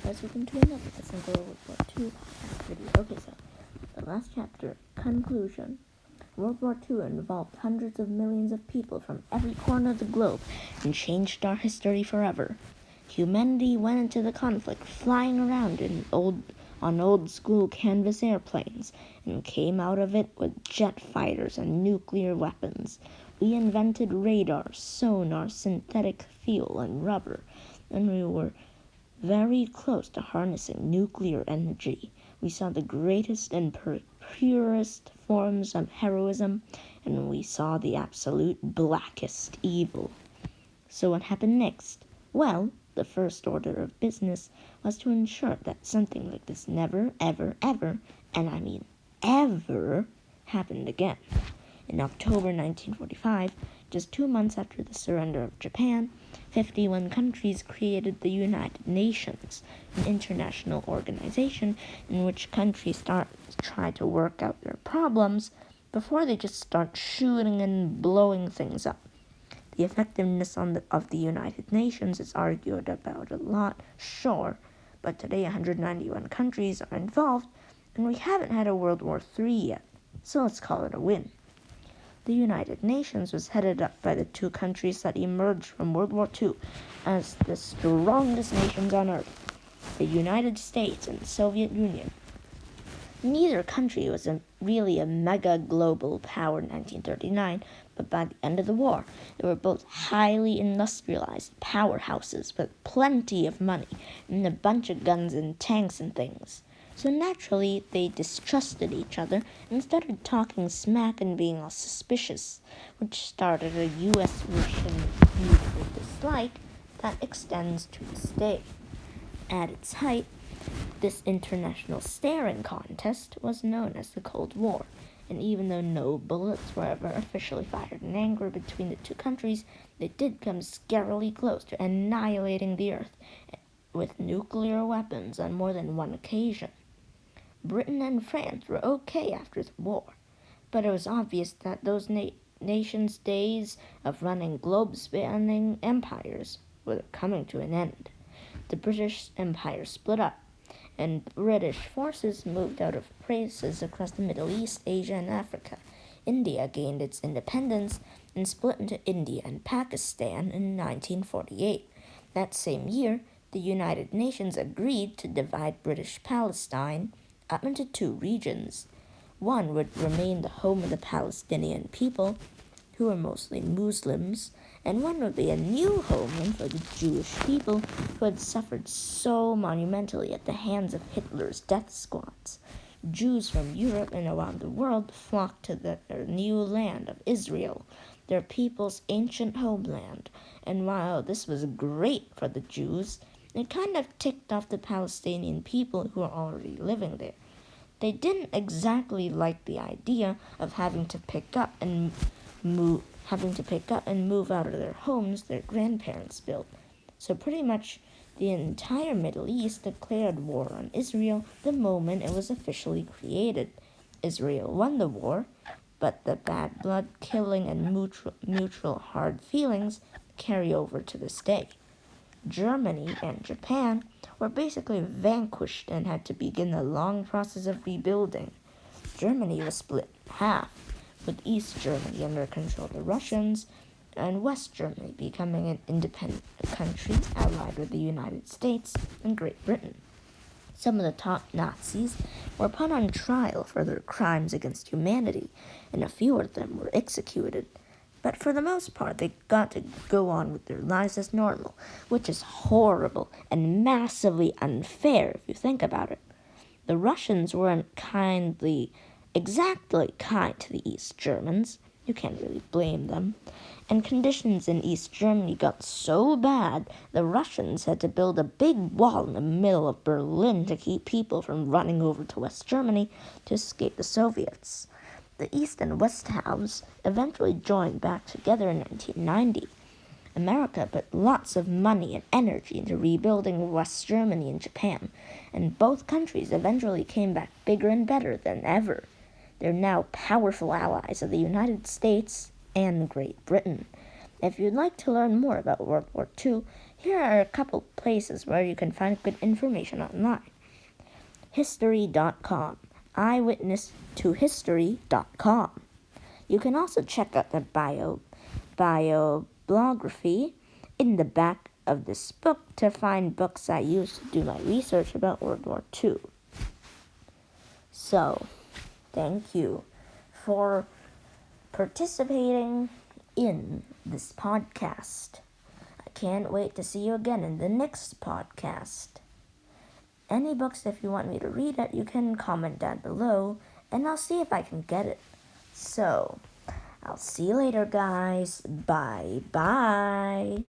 guys, welcome to another lesson for World War II video. Okay, so the last chapter, conclusion. World War II involved hundreds of millions of people from every corner of the globe and changed our history forever. Humanity went into the conflict flying around on old school canvas airplanes and came out of it with jet fighters and nuclear weapons. We invented radar, sonar, synthetic fuel, and rubber, and we were very close to harnessing nuclear energy. We saw the greatest and purest forms of heroism, and we saw the absolute blackest evil. So what happened next? Well, the first order of business was to ensure that something like this never, ever, ever, and I mean ever, happened again. In October 1945, just 2 months after the surrender of Japan, 51 countries created the United Nations, an international organization in which countries try to work out their problems before they just start shooting and blowing things up. The effectiveness of the United Nations is argued about a lot, sure, but today 191 countries are involved, and we haven't had a World War III yet, so let's call it a win. The United Nations was headed up by the two countries that emerged from World War II as the strongest nations on Earth, the United States and the Soviet Union. Neither country was really a mega global power in 1939, but by the end of the war, they were both highly industrialized powerhouses with plenty of money and a bunch of guns and tanks and things. So naturally, they distrusted each other and started talking smack and being all suspicious, which started a U.S.-Russian mutual dislike that extends to this day. At its height, this international staring contest was known as the Cold War, and even though no bullets were ever officially fired in anger between the two countries, they did come scarily close to annihilating the Earth with nuclear weapons on more than one occasion. Britain and France were okay after the war, but it was obvious that those nations' days of running globe-spanning empires were coming to an end. The British Empire split up, and British forces moved out of places across the Middle East, Asia, and Africa. India gained its independence and split into India and Pakistan in 1948. That same year, the United Nations agreed to divide British Palestine up into two regions. One would remain the home of the Palestinian people, who were mostly Muslims, and one would be a new homeland for the Jewish people who had suffered so monumentally at the hands of Hitler's death squads. Jews from Europe and around the world flocked to their new land of Israel, their people's ancient homeland, and while this was great for the Jews, it kind of ticked off the Palestinian people who were already living there. They didn't exactly like the idea of having to pick up and move out of their homes their grandparents built. So pretty much the entire Middle East declared war on Israel the moment it was officially created. Israel won the war, but the bad blood, killing, and mutual hard feelings carry over to this day. Germany and Japan were basically vanquished and had to begin a long process of rebuilding. Germany was split in half, with East Germany under control of the Russians, and West Germany becoming an independent country allied with the United States and Great Britain. Some of the top Nazis were put on trial for their crimes against humanity, and a few of them were executed. But for the most part, they got to go on with their lives as normal, which is horrible and massively unfair if you think about it. The Russians weren't exactly kind to the East Germans. You can't really blame them. And conditions in East Germany got so bad, the Russians had to build a big wall in the middle of Berlin to keep people from running over to West Germany to escape the Soviets. The East and West halves eventually joined back together in 1990. America put lots of money and energy into rebuilding West Germany and Japan, and both countries eventually came back bigger and better than ever. They're now powerful allies of the United States and Great Britain. If you'd like to learn more about World War II, Here are a couple places where you can find good information online. History.com, eyewitnesstohistory.com. You can also check out the bibliography in the back of this book to find books I used to do my research about World War II. So, thank you for participating in this podcast. I can't wait to see you again in the next podcast. Any books, if you want me to read it, you can comment down below, and I'll see if I can get it. So, I'll see you later, guys. Bye-bye.